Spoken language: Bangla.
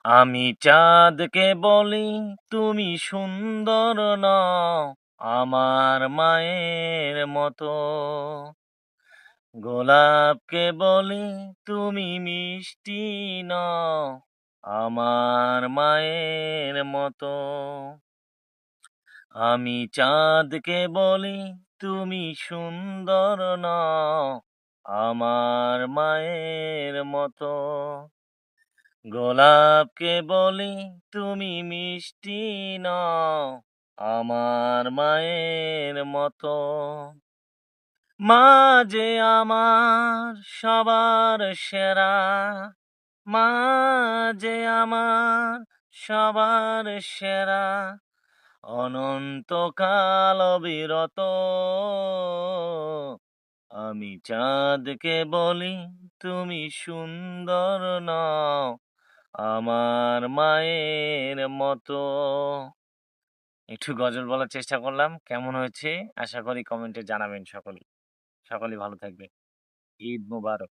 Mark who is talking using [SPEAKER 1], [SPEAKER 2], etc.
[SPEAKER 1] আমি চাঁদকে বলি তুমি সুন্দর নও আমার মায়ের মতো। গোলাপকে বলি তুমি মিষ্টি নও আমার মায়ের মতো। আমি চাঁদকে বলি তুমি সুন্দর নও আমার মায়ের মতো। গোলাপকে বলি তুমি মিষ্টি নও আমার মায়ের মতো। মা যে আমার সবার সেরা, মা যে আমার সবার সেরা, অনন্তকাল অবিরত। আমি চাঁদকে বলি তুমি সুন্দর নও আমার মায়ের মতো। একটু গজল বলার চেষ্টা করলাম। কেমন হয়েছে? আশা করি কমেন্টে জানাবেন সকলেই। সকলেই ভালো থাকবেন। ঈদ মোবারক।